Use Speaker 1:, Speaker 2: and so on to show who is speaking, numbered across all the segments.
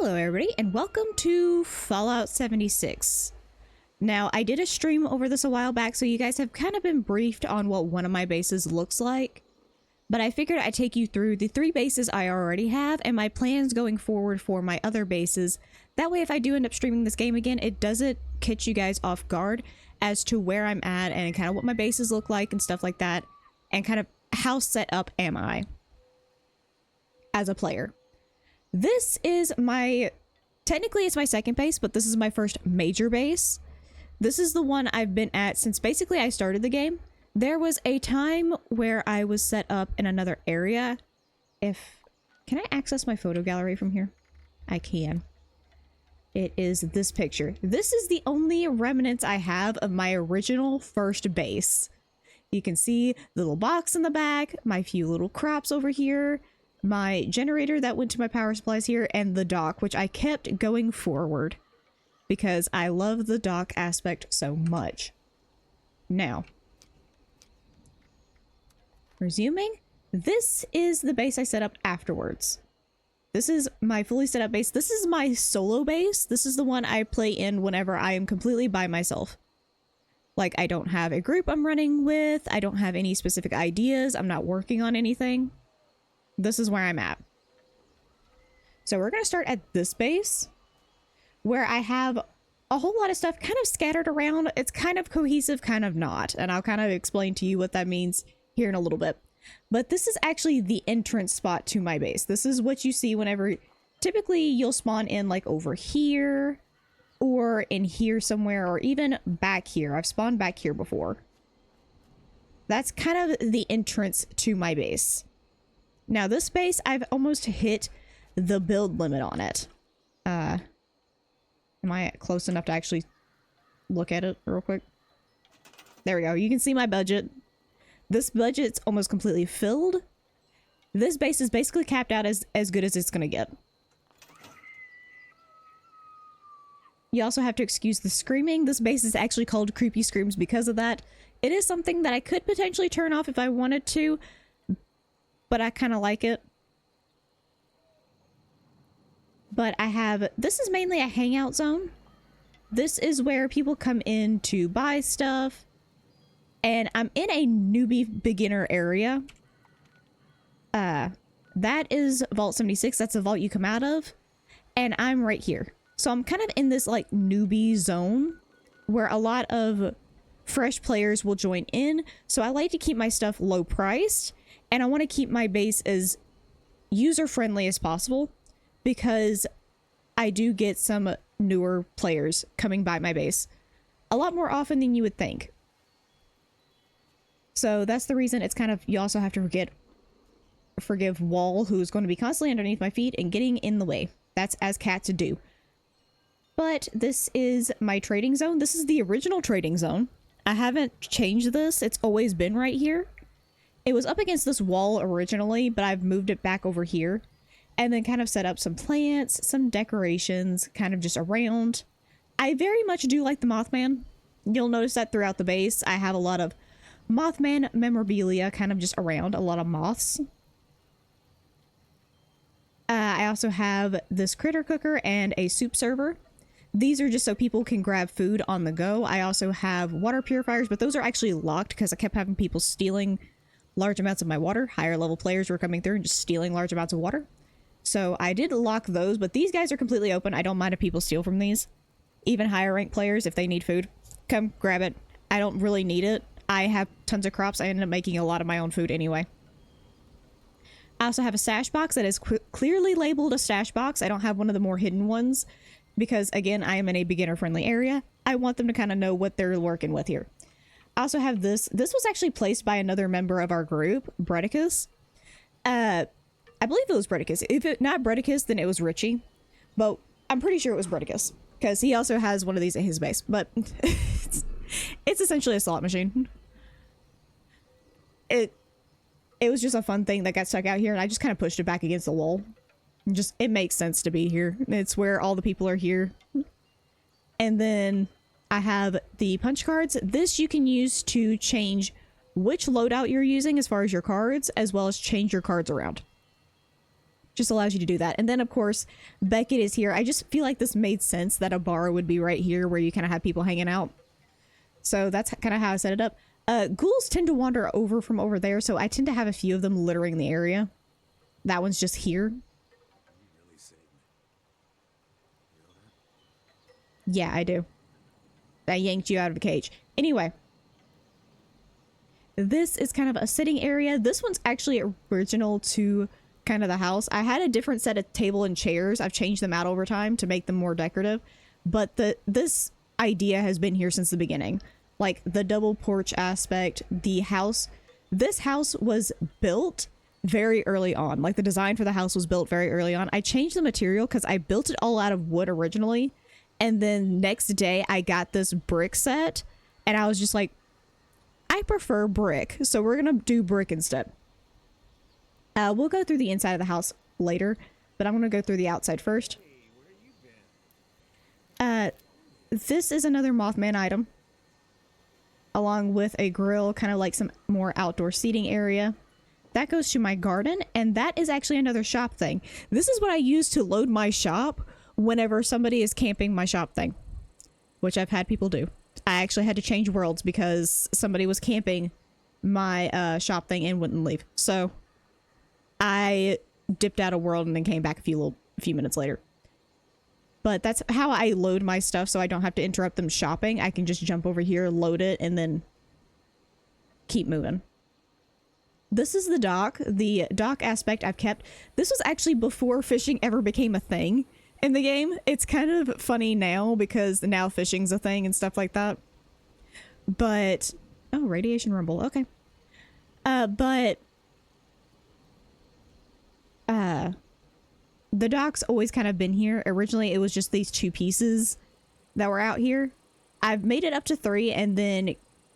Speaker 1: Hello everybody and welcome to Fallout 76. Now I did a stream over this a while back, so you guys have kind of been briefed on what one of my bases looks like, but I figured I'd take you through the 3 bases I already have and my plans going forward for my other bases. That way if I do end up streaming this game again, it doesn't catch you guys off guard as to where I'm at and kind of what my bases look like and stuff like that, and kind of how set up am I as a player. This is technically it's my second base, but this is my first major base. This is the one I've been at since basically I started the game. There was a time where I was set up in another area. Can I access my photo gallery from here? I can. It is this picture. This is the only remnants I have of my original first base. You can see the little box in the back, my few little crops over here, my generator that went to my power supplies here, and the dock, which I kept going forward because I love the dock aspect so much. Now, resuming, this is the base I set up afterwards. This is my fully set up base. This is my solo base. This is the one I play in whenever I am completely by myself. Like, I don't have a group I'm running with. I don't have any specific ideas. I'm not working on anything. This is where I'm at. So we're going to start at this base where I have a whole lot of stuff kind of scattered around. It's kind of cohesive, kind of not. And I'll kind of explain to you what that means here in a little bit. But this is actually the entrance spot to my base. This is what you see whenever typically you'll spawn in like over here or in here somewhere, or even back here. I've spawned back here before. That's kind of the entrance to my base. Now this base, I've almost hit the build limit on it. Am I close enough to actually look at it real quick? There we go. You can see my budget. This budget's almost completely filled. This base is basically capped out as good as it's gonna get. You also have to excuse the screaming. This base is actually called Creepy Screams because of that. It is something that I could potentially turn off if I wanted to, but I kind of like it. But this is mainly a hangout zone. This is where people come in to buy stuff. And I'm in a newbie beginner area. That is Vault 76. That's the vault you come out of. And I'm right here. So I'm kind of in this like newbie zone where a lot of fresh players will join in. So I like to keep my stuff low priced. And I want to keep my base as user-friendly as possible because I do get some newer players coming by my base a lot more often than you would think. So that's the reason it's kind of, you also have to forgive Wall, who's going to be constantly underneath my feet and getting in the way. That's as cats do. But this is my trading zone. This is the original trading zone. I haven't changed this. It's always been right here. It was up against this wall originally, but I've moved it back over here and then kind of set up some plants, some decorations kind of just around. I very much do like the Mothman. You'll notice that throughout the base. I have a lot of Mothman memorabilia kind of just around, a lot of moths. I also have this critter cooker and a soup server. These are just so people can grab food on the go. I also have water purifiers, but those are actually locked because I kept having people stealing large amounts of my water. Higher level players were coming through and just stealing large amounts of water. So I did lock those, but these guys are completely open. I don't mind if people steal from these. Even higher ranked players, if they need food, come grab it. I don't really need it. I have tons of crops. I ended up making a lot of my own food anyway. I also have a stash box that is clearly labeled a stash box. I don't have one of the more hidden ones because, again, I am in a beginner-friendly area. I want them to kind of know what they're working with here. I also have this. This was actually placed by another member of our group, Bredicus. I believe it was Bredicus. If it not Bredicus, then it was Richie. But I'm pretty sure it was Bredicus because he also has one of these at his base. But it's essentially a slot machine. It was just a fun thing that got stuck out here, and I just kind of pushed it back against the wall. It makes sense to be here. It's where all the people are here. And then I have the punch cards. This you can use to change which loadout you're using as far as your cards, as well as change your cards around. just allows you to do that. And then of course, Beckett is here. I just feel like this made sense that a bar would be right here where you kind of have people hanging out. So that's kind of how I set it up. Ghouls tend to wander over from over there, so I tend to have a few of them littering the area. That one's just here. Yeah, I do. I yanked you out of the cage. Anyway. This is kind of a sitting area. This one's actually original to kind of the house. I had a different set of table and chairs. I've changed them out over time to make them more decorative. But this idea has been here since the beginning. Like the double porch aspect, the house. This house was built very early on. Like the design for the house was built very early on. I changed the material because I built it all out of wood originally. And then next day I got this brick set and I was just like, I prefer brick. So we're going to do brick instead. We'll go through the inside of the house later, but I'm going to go through the outside first. This is another Mothman item, along with a grill, kind of like some more outdoor seating area. That goes to my garden, and that is actually another shop thing. This is what I use to load my shop whenever somebody is camping my shop thing, which I've had people do. I actually had to change worlds because somebody was camping my shop thing and wouldn't leave. So I dipped out of world and then came back a few minutes later. But that's how I load my stuff, so I don't have to interrupt them shopping. I can just jump over here, load it, and then keep moving. This is the dock. The dock aspect I've kept. This was actually before fishing ever became a thing in the game. It's kind of funny now because now fishing's a thing and stuff like that. But, oh, radiation rumble. Okay. The dock's always kind of been here. Originally, it was just these two pieces that were out here. I've made it up to 3 and then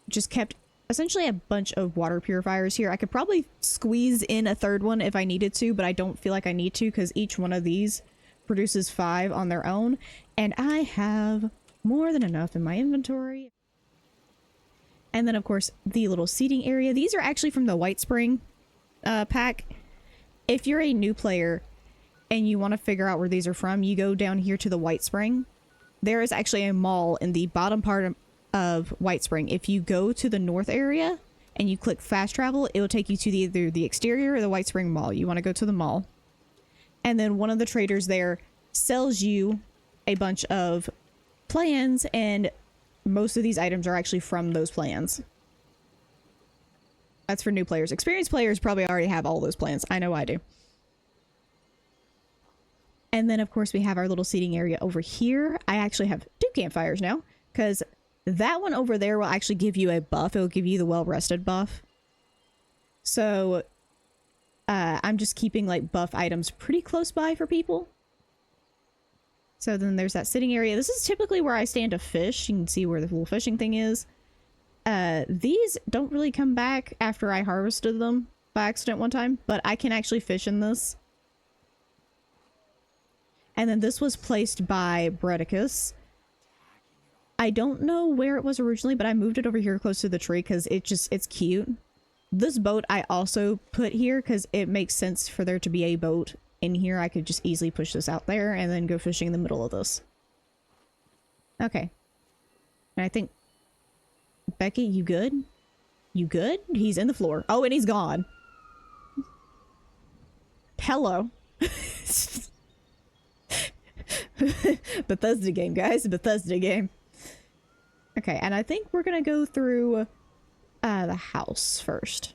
Speaker 1: just kept essentially a bunch of water purifiers here. I could probably squeeze in a 3rd one if I needed to, but I don't feel like I need to because each one of these produces 5 on their own. And I have more than enough in my inventory. And then, of course, the little seating area. These are actually from the White Spring pack. If you're a new player and you want to figure out where these are from, you go down here to the White Spring. There is actually a mall in the bottom part of White Spring. If you go to the north area and you click fast travel, it will take you to either the exterior or the White Spring Mall. You want to go to the mall. And then one of the traders there sells you a bunch of plans, and most of these items are actually from those plans. That's for new players. Experienced players probably already have all those plans. I know I do. And then, of course, we have our little seating area over here. I actually have 2 campfires now, because that one over there will actually give you a buff. It will give you the well-rested buff. So, I'm just keeping, like, buff items pretty close by for people. So then there's that sitting area. This is typically where I stand to fish. You can see where the little fishing thing is. These don't really come back after I harvested them by accident one time, but I can actually fish in this. And then this was placed by Bredicus. I don't know where it was originally, but I moved it over here close to the tree because it's cute. This boat I also put here because it makes sense for there to be a boat in here. I could just easily push this out there and then go fishing in the middle of this. Okay. And I think... Becky, you good? You good? He's in the floor. Oh, and he's gone. Hello. Bethesda game, guys. Bethesda game. Okay, and I think we're gonna go through the house first.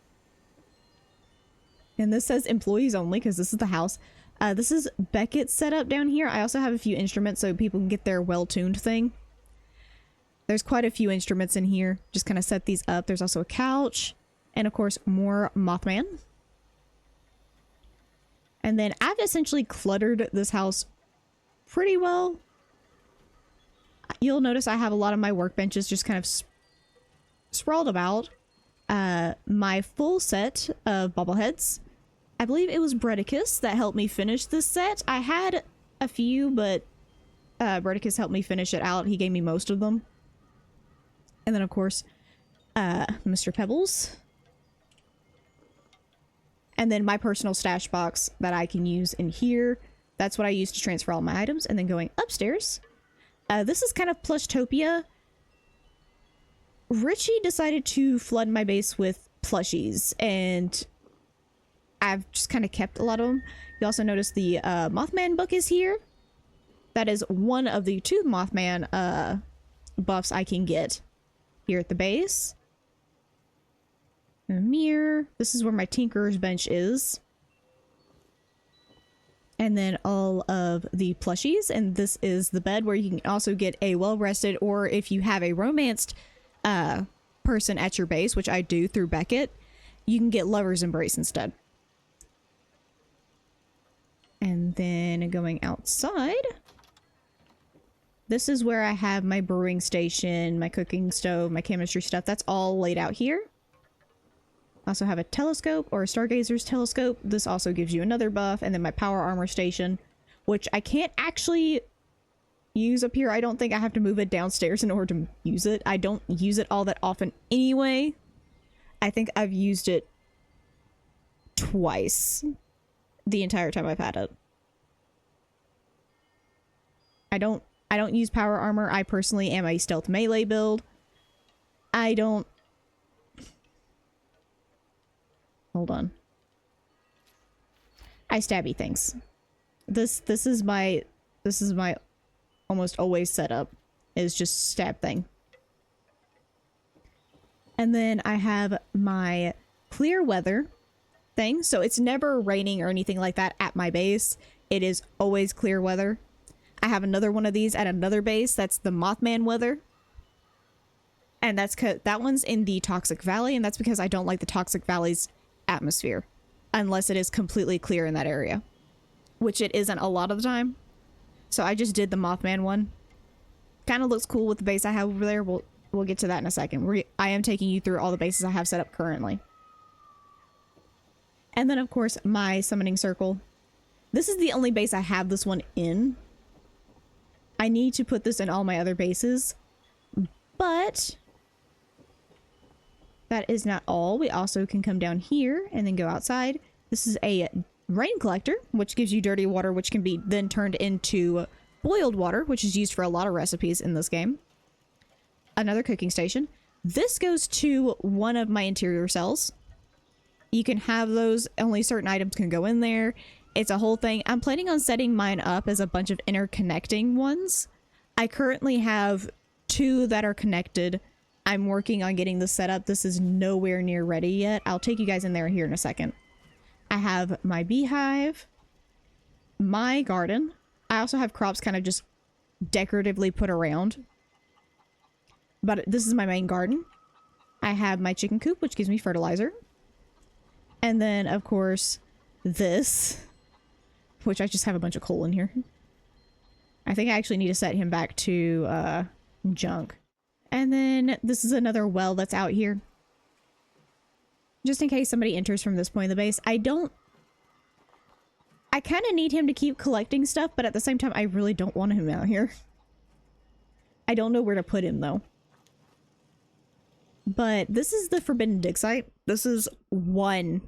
Speaker 1: And this says employees only because this is the house. This is Beckett's setup down here. I also have a few instruments so people can get their well-tuned thing. There's quite a few instruments in here. Just kind of set these up. There's also a couch. And of course, more Mothman. And then I've essentially cluttered this house pretty well. You'll notice I have a lot of my workbenches just kind of sprawled about. My full set of bobbleheads. I believe it was Bredicus that helped me finish this set. I had a few, but Bredicus helped me finish it out. He gave me most of them. And then, of course, Mr. Pebbles. And then my personal stash box that I can use in here. That's what I use to transfer all my items. And then going upstairs. This is kind of Plushtopia. Richie decided to flood my base with plushies, and I've just kind of kept a lot of them. You also notice the Mothman book is here. That is one of the 2 Mothman buffs I can get here at the base. A mirror. This is where my Tinkerer's bench is. And then all of the plushies. And this is the bed where you can also get a well-rested, or if you have a romanced person at your base, which I do through Beckett, you can get Lover's Embrace instead. And then going outside, this is where I have my brewing station, my cooking stove, my chemistry stuff. That's all laid out here. I also have a telescope, or a stargazer's telescope. This also gives you another buff. And then my power armor station, which I can't actually use up here. I don't think I have to move it downstairs in order to use it. I don't use it all that often anyway. I think I've used it twice the entire time I've had it. I don't use power armor. I personally am a stealth melee build. I don't... Hold on. I stabby things. This is my almost always setup, is just stab thing. And then I have my clear weather thing. So it's never raining or anything like that at my base. It is always clear weather. I have another one of these at another base. That's the Mothman weather. And that's that one's in the Toxic Valley, and that's because I don't like the Toxic Valley's atmosphere unless it is completely clear in that area, which it isn't a lot of the time. So I just did the Mothman one. Kind of looks cool with the base I have over there. We'll get to that in a second. I am taking you through all the bases I have set up currently. And then, of course, my summoning circle. This is the only base I have this one in. I need to put this in all my other bases. But that is not all. We also can come down here and then go outside. This is a rain collector, which gives you dirty water, which can be then turned into boiled water, which is used for a lot of recipes in this game. Another cooking station. This goes to one of my interior cells. You can have those, only certain items can go in there. It's a whole thing. I'm planning on setting mine up as a bunch of interconnecting ones. I currently have 2 that are connected. I'm working on getting this set up. This is nowhere near ready yet. I'll take you guys in there here in a second. I have my beehive, my garden. I also have crops kind of just decoratively put around. But this is my main garden. I have my chicken coop, which gives me fertilizer. And then, of course, this, which I just have a bunch of coal in here. I think I actually need to set him back to junk. And then this is another well that's out here. Just in case somebody enters from this point of the base. I kind of need him to keep collecting stuff, but at the same time, I really don't want him out here. I don't know where to put him, though. But this is the Forbidden Dig Site. This is one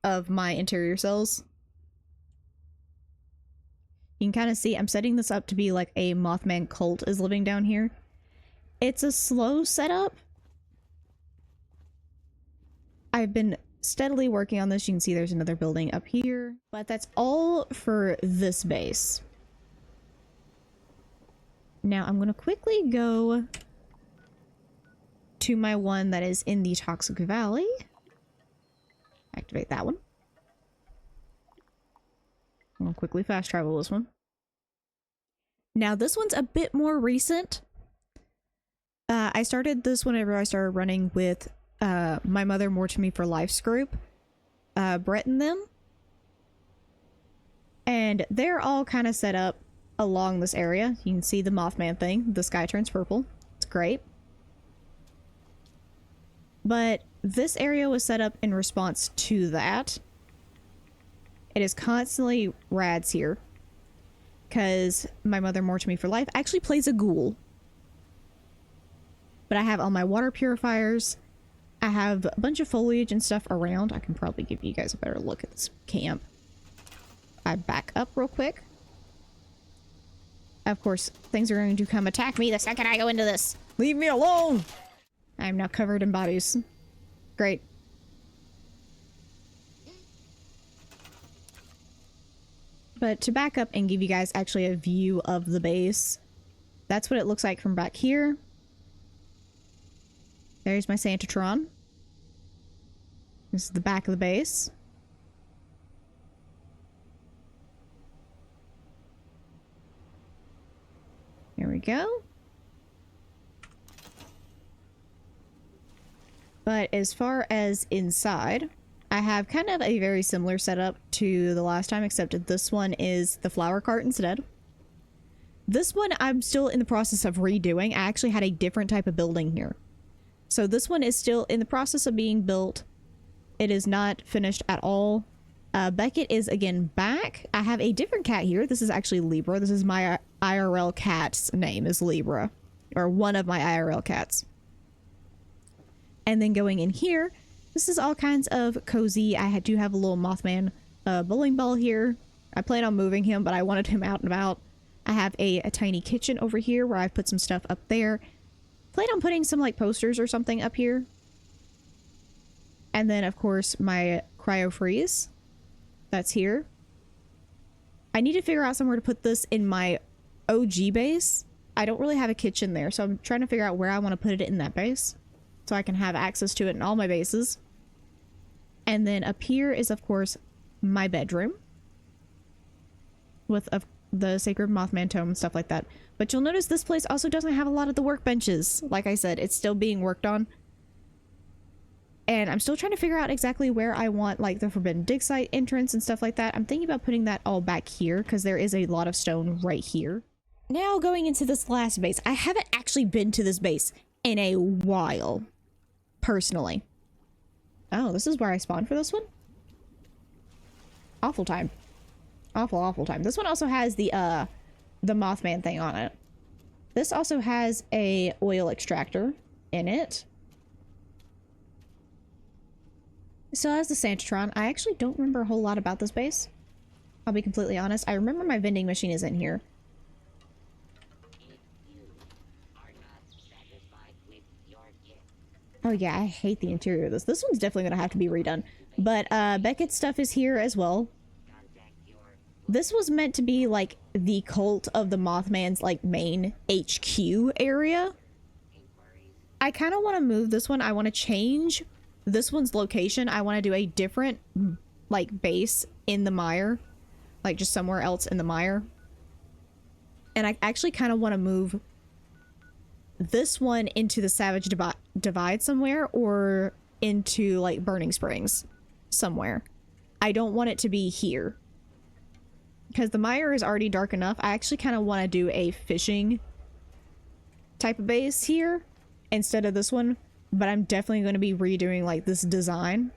Speaker 1: of my interior cells. You can kind of see I'm setting this up to be like a Mothman cult is living down here. It's a slow setup. I've been steadily working on this. You can see there's another building up here. But that's all for this base. Now I'm going to quickly go to my one that is in the Toxic Valley. Activate that one. I'm going to quickly fast travel this one. Now this one's a bit more recent. I started this whenever I started running with my Mother More to Me for Life's group, Brett and them. And they're all kind of set up along this area. You can see the Mothman thing. The sky turns purple. It's great. But this area was set up in response to that. It is constantly rads here. Because my Mother More to Me for Life actually plays a ghoul. But I have all my water purifiers. I have a bunch of foliage and stuff around. I can probably give you guys a better look at this camp. I back up real quick. Of course, things are going to come attack me the second I go into this. Leave me alone! I'm now covered in bodies. Great. But to back up and give you guys actually a view of the base, that's what it looks like from back here. There's my Santatron. This is the back of the base. There we go. But as far as inside, I have kind of a very similar setup to the last time, except that this one is the flower cart instead. This one I'm still in the process of redoing. I actually had a different type of building here. So this one is still in the process of being built. It is not finished at all. Beckett is again back. I have a different cat here. This is actually Libra. This is my IRL cat's name is Libra, or one of my IRL cats. And then going in here, this is all kinds of cozy. I do have a little Mothman bowling ball here. I plan on moving him, but I wanted him out and about. I have a tiny kitchen over here where I've put some stuff up there. Plan on putting some like posters or something up here. And then of course my cryo freeze. That's here. I need to figure out somewhere to put this in my OG base. I don't really have a kitchen there, so I'm trying to figure out where I want to put it in that base, so I can have access to it in all my bases. And then up here is, of course, my bedroom. With the Sacred Mothman Tome and stuff like that. But you'll notice this place also doesn't have a lot of the workbenches. Like I said, it's still being worked on. And I'm still trying to figure out exactly where I want, like, the Forbidden Dig Site entrance and stuff like that. I'm thinking about putting that all back here, because there is a lot of stone right here. Now, going into this last base. I haven't actually been to this base in a while. Personally. Oh, this is where I spawned for this one? Awful time. Awful time. This one also has the Mothman thing on it. This also has a oil extractor in it. It still has the Santatron. I actually don't remember a whole lot about this base. I'll be completely honest. I remember my vending machine is in here. Oh yeah, I hate the interior of this. This one's definitely going to have to be redone. But Beckett's stuff is here as well. This was meant to be like the cult of the Mothman's like main HQ area. I kind of want to move this one. I want to change this one's location. I want to do a different like base in the mire. Like just somewhere else in the mire. And I actually kind of want to move this one into the Savage Divide somewhere, or into like Burning Springs somewhere. I don't want it to be here, because the mire is already dark enough. I actually kind of want to do a fishing type of base here instead of this one, but I'm definitely going to be redoing like this design.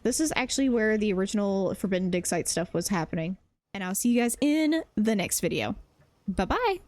Speaker 1: This is actually where the original Forbidden Dig Site stuff was happening. And I'll see you guys in the next video. Bye-bye!